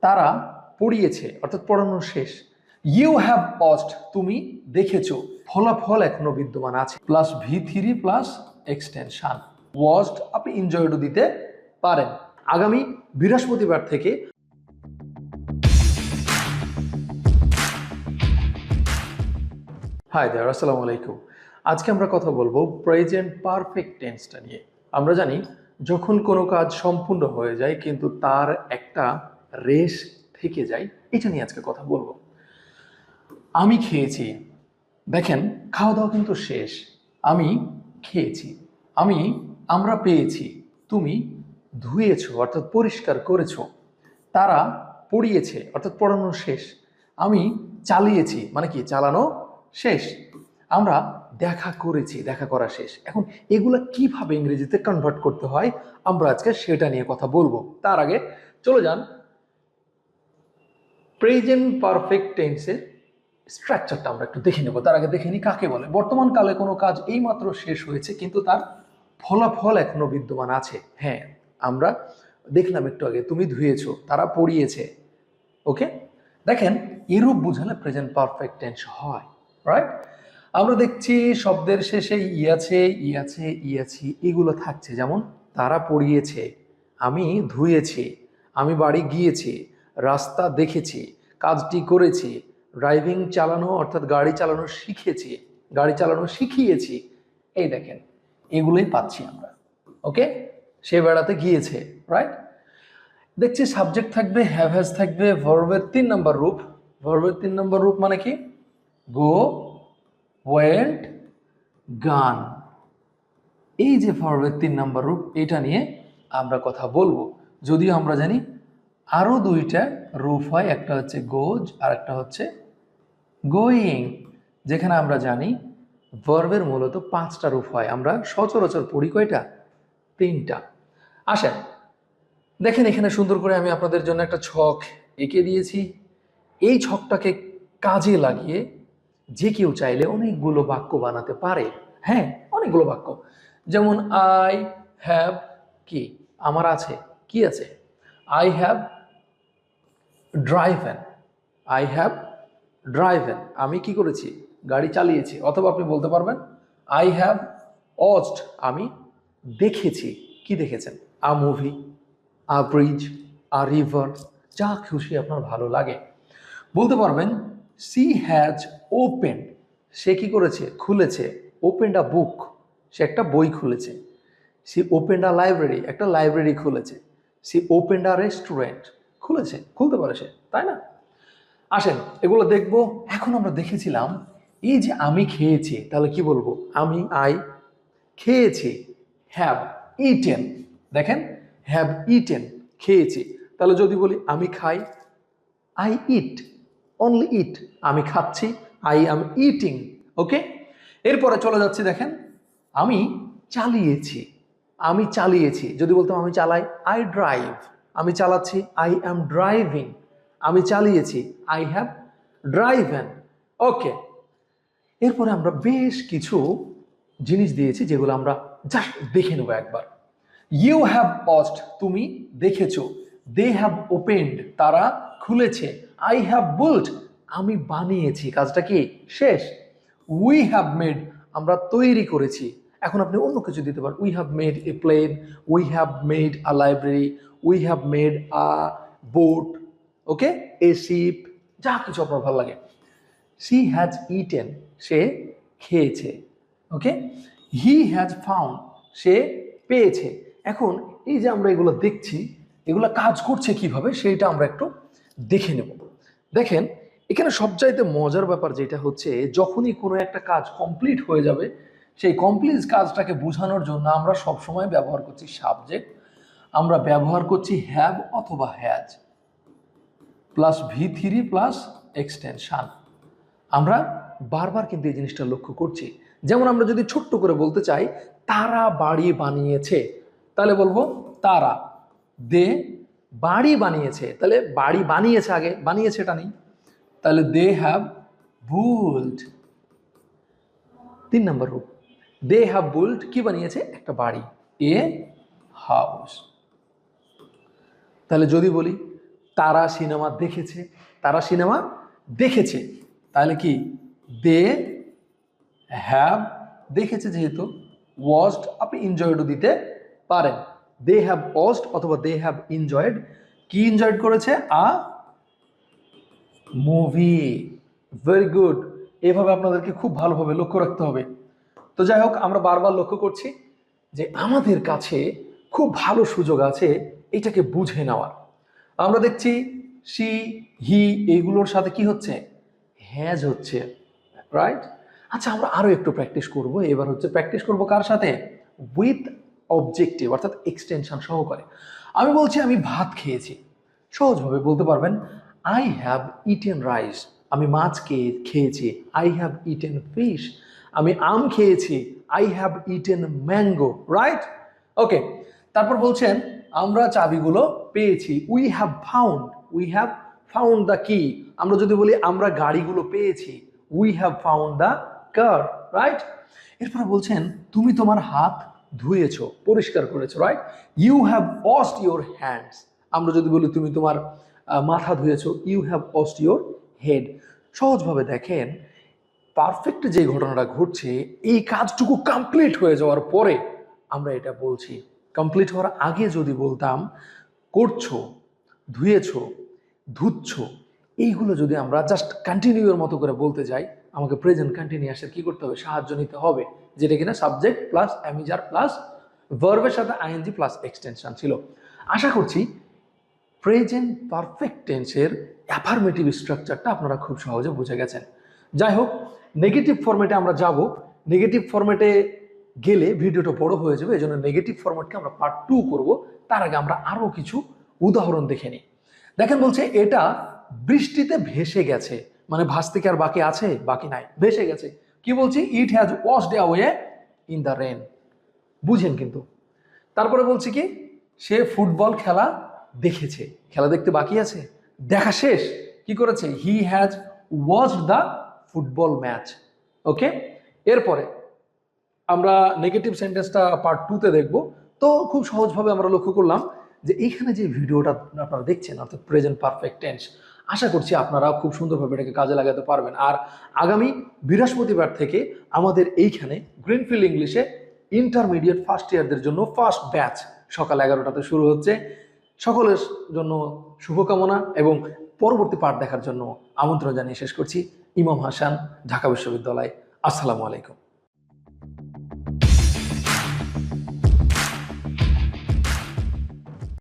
তারা পড়িয়েছে অর্থাৎ পড়ানো শেষ। ইউ হ্যাভ ওয়াচড তুমি দেখেছো, ফলাফল এখনো বিদ্যমান আছে, plus V3 plus extension. Watched আপনি এনজয়েডও দিতে পারেন। আগামী বৃহস্পতিবার থেকে হাই দেয়ার, আসসালামু আলাইকুম। আজকে আমরা কথা বলবো প্রেজেন্ট পারফেক্ট টেন্সটা নিয়ে। আমরা জানি যখন কোনো কাজ সম্পূর্ণ হয়ে যায় কিন্তু তার একটা রেশ থেকে যায়, এটা নিয়ে আজকে কথা বলবো। আমি খেয়েছি, দেখেন খাওয়া দাওয়া কিন্তু শেষ। আমি খেয়েছি, আমরা পেয়েছি, তুমি ধুয়েছো অর্থাৎ পরিষ্কার করেছো, তারা পড়িয়েছে অর্থাৎ পড়ানো শেষ, আমি চালিয়েছি মানে কি চালানো শেষ, আমরা দেখা করেছি দেখা করা শেষ। এখন এগুলা কিভাবে ইংরেজিতে কনভার্ট করতে হয় আমরা আজকে সেটা নিয়ে কথা বলবো। তার আগে চলে যান প্রেজেন্ট পারফেক্ট টেন্সের স্ট্রাকচারটা আমরা একটু দেখে নেব। তার আগে দেখে নিই কাকে বলে। বর্তমান কালে কোনো কাজ এইমাত্র শেষ হয়েছে কিন্তু তার ফলাফল এখনো বিদ্যমান আছে। হ্যাঁ, আমরা দেখলাম একটু আগে তুমি ধুয়েছো, তারা পড়িয়েছে। ওকে, দেখেন এরূপ বুঝালে প্রেজেন্ট পারফেক্ট টেন্স হয়, রাইট? আমরা দেখছি শব্দের শেষে ইয়াছে ইয়াছে ইয়াছি এগুলো থাকছে, যেমন তারা পড়িয়েছে, আমি ধুয়েছি, আমি বাড়ি গিয়েছি, রাস্তা দেখেছি, কাজটি করেছি, ড্রাইভিং চালানো অর্থাৎ গাড়ি চালানো শিখেছি, গাড়ি চালানো শিখিয়েছি। এই দেখেন এগুলোই পাচ্ছি আমরা। ওকে, সে বেড়াতে গিয়েছে, রাইট? দেখছি সাবজেক্ট থাকবে, হ্যাভ হ্যাজ থাকবে, ভার্বের 3 নম্বর রূপ। ভার্বের 3 নম্বর রূপ মানে কি? গো, ওয়েন্ট, গান। এই যে ভার্বের 3 নম্বর রূপ, এটা নিয়ে আমরা কথা বলবো। যদিও আমরা জানি আরো দুইটা রূপ হয়, একটা হচ্ছে গোজ আর একটা হচ্ছে গোয়িং। যেখানে আমরা জানি ভার্বের মূলত 5টা রূপ হয়, আমরা সচরাচর পড়ি কয়টা? 3টা। আসেন দেখেন এখানে সুন্দর করে আমি আপনাদের জন্য একটা ছক এঁকে দিয়েছি। এই ছকটাকে কাজে লাগিয়ে যে কেউ চাইলে অনেকগুলো বাক্য বানাতে পারে। হ্যাঁ, অনেকগুলো বাক্য। যেমন আই হ্যাভ, কি আমার আছে, কি আছে? I have driven, I have driven, আমি কি করেছি? গাড়ি চালিয়েছি। অথবা আপনি বলতে পারবেন আই হ্যাভ ওয়াচড, আমি দেখেছি। কি দেখেছেন? A movie, a bridge, a river, যা খুশি আপনার ভালো লাগে। বলতে পারবেন সি হ্যাজ ওপেন্ড, সে কি করেছে? খুলেছে। ওপেন্ড আ বুক, সে একটা বই খুলেছে। সি ওপেন্ড আ লাইব্রেরি, একটা লাইব্রেরি খুলেছে। সি ওপেন্ড আ রেস্টুরেন্ট, খুলেছে, খুলতে পারে সে, তাই না? আসেন এগুলো দেখবো। এখন আমরা দেখেছিলাম এই যে আমি খেয়েছি, তাহলে কি বলবো? আমি আই খেয়েছি, হ্যাভ ইটেন। দেখেন হ্যাভ ইটেন, খেয়েছি। তাহলে যদি বলি আমি খাই, আই ইট, অনলি ইট, আমি খাচ্ছি, আই অ্যাম ইটিং। ওকে, এরপরে চলে যাচ্ছি, দেখেন আমি চালিয়েছি, আমি চালিয়েছি। যদি বলতাম আমি চালাই, আই ড্রাইভ, আমি চালাচ্ছি, আই অ্যাম ড্রাইভিং, আমি চালিয়েছি, আই হ্যাভ ড্রাইভেন। ওকে, এরপরে আমরা বেশ কিছু জিনিস দিয়েছি যেগুলো আমরা জাস্ট দেখে নেবো একবার। ইউ হ্যাভ ওয়াচড, তুমি দেখেছো। দে হ্যাভ ওপেন্ড, তারা খুলেছে। আই হ্যাভ বুল্ট, আমি বানিয়েছি, কাজটা কি শেষ। উই হ্যাভ মেড, আমরা তৈরি করেছি। এখন আপনি অন্য কিছু দিতে পারেন, we have made a plane, we have made a library, we have made a boat, okay, a ship, যা কিছু আপনার ভালো লাগে। সি হ্যাজ ইটেন, সে খেয়েছে। ওকে, হি হ্যাজ ফাউন্ড, সে পেয়েছে। এখন এই যে আমরা এগুলো দেখছি, এগুলো কাজ করছে কিভাবে সেটা আমরা একটু দেখে নেব। দেখেন এখানে সবচাইতে মজার ব্যাপার যেটা হচ্ছে, যখনই কোনো একটা কাজ কমপ্লিট হয়ে যাবে, সেই কমপ্লিট কাজটাকে বোঝানোর জন্য আমরা সবসময় ব্যবহার করছি সাবজেক্ট, আমরা ব্যবহার করছি হ্যাভ অথবা has plus V3 plus extension. আমরা বারবার কিন্তু এই জিনিসটা লক্ষ্য করছি। যেমন আমরা যদি ছোট্ট করে বলতে চাই তারা বাড়ি বানিয়েছে, তাহলে বলবো তারা। দে বাড়ি বানিয়েছে, তাহলে বাড়ি বানিয়েছে, আগে বানিয়েছে এটা নেই, তাহলে দে হ্যাভ বুল্ট। 3 নম্বর রূপ, দে হ্যাভ বুল্ট, কি বানিয়েছে? একটা বাড়ি, এ হাউস। তাহলে যদি বলি তারা সিনেমা দেখেছে, তারা সিনেমা দেখেছে, তাহলে কি দে হ্যাভ, দেখেছে যেহেতু, ওয়াচড আপনি এনজয়েডও দিতে পারেন। দে হ্যাভ ওয়াচড অথবা দে হ্যাভ এনজয়েড, কি এনজয়েড করেছে? আ মুভি। Very good. এভাবে আপনাদেরকে খুব ভালোভাবে লক্ষ্য রাখতে হবে। তো যাই হোক, আমরা বারবার লক্ষ্য করছি যে আমাদের কাছে খুব ভালো সুযোগ আছে এটাকে বুঝে নেওয়ার। আমরা দেখছি সি, হি এইগুলোর সাথে কি হচ্ছে? হ্যাজ হচ্ছে, রাইট? আচ্ছা, আমরা আরো একটু প্র্যাকটিস করব। এবার হচ্ছে প্র্যাকটিস করব কার সাথে? উইথ অবজেক্টিভ, অর্থাৎ এক্সটেনশন সহকারে। আমি বলছি আমি ভাত খেয়েছি, সহজভাবে বলতে পারবেন আই হ্যাভ ইটেন রাইস, আমি মাছ খেয়েছি। আই হ্যাভ ইটেন ফিশ, আমি আম খেয়েছি। I have eaten mango, right? Okay, তারপর বলছেন আমরা চাবিগুলো পেয়েছি। We have found, we have found the key. আমরা যদি বলি আমরা গাড়িগুলো পেয়েছি, we have found the car, right? এরপরে বলছেন তুমি তোমার হাত ধুয়েছো, পরিষ্কার করেছো, right? You have washed your hands. আমরা যদি বলি তুমি তোমার মাথা ধুয়েছো, you have washed your head. সহজভাবে দেখেন, পারফেক্ট যে ঘটনাটা ঘটছে এই কাজটুকু কমপ্লিট হয়ে যাওয়ার পরে আমরা এটা বলছি। কমপ্লিট হওয়ার আগে যদি বলতাম করছো, ধুয়েছো, ধুচ্ছ, এইগুলো যদি আমরা জাস্ট কন্টিনিউয়ের মতো করে বলতে যাই, আমাকে প্রেজেন্ট কন্টিনিউয়াসের কি করতে হবে? সাহায্য নিতে হবে, যেটা কিনা সাবজেক্ট প্লাস অ্যামিজার প্লাস ভার্বের সাথে আইএনজি প্লাস এক্সটেনশন ছিল। আশা করছি প্রেজেন্ট পারফেক্ট টেন্সের অ্যাফার্মেটিভ স্ট্রাকচারটা আপনারা খুব সহজে বুঝে গেছেন। যাই হোক, নেগেটিভ ফরম্যাটে আমরা যাব। নেগেটিভ ফরম্যাটে গেলে ভিডিওটা বড় হয়ে যাবে, এই জন্য নেগেটিভ ফরম্যাটকে আমরা পার্ট 2 করব। তার আগে আমরা আরও কিছু উদাহরণ দেখে নিই। দেখেন বলছে এটা বৃষ্টিতে ভেসে গেছে, মানে ভাসতে কি আর বাকি আছে? বাকি নাই, ভেসে গেছে। কি বলছি? It has washed away in the rain. বুঝেন কিন্তু। তারপরে বলছি কি সে ফুটবল খেলা দেখেছে, খেলা দেখতে বাকি আছে, দেখা শেষ। কি করেছে? He has watched the football match. Okay, এরপরে আমরা নেগেটিভ সেন্টেন্সটা পার্ট 2-তে দেখব। তো খুব সহজভাবে আমরা লক্ষ্য করলাম যে এইখানে যে ভিডিওটা আপনারা দেখছেন, অর্থাৎ প্রেজেন্ট পারফেক্ট টেন্স, আশা করছি আপনারা খুব সুন্দরভাবে এটাকে কাজে লাগাতে পারবেন। আর আগামী বৃহস্পতিবার থেকে আমাদের এইখানে গ্রিনফিল্ড ইংলিশে ইন্টারমিডিয়েট ফার্স্ট ইয়ারদের জন্য ফার্স্ট ব্যাচ সকাল 11টাতে শুরু হচ্ছে। সকলের জন্য শুভকামনা এবং পরবর্তী পাঠ দেখার জন্য আমন্ত্রণ জানিয়ে শেষ করছি। ইমাম হাসান, ঢাকা বিশ্ববিদ্যালয়। আসসালামু আলাইকুম।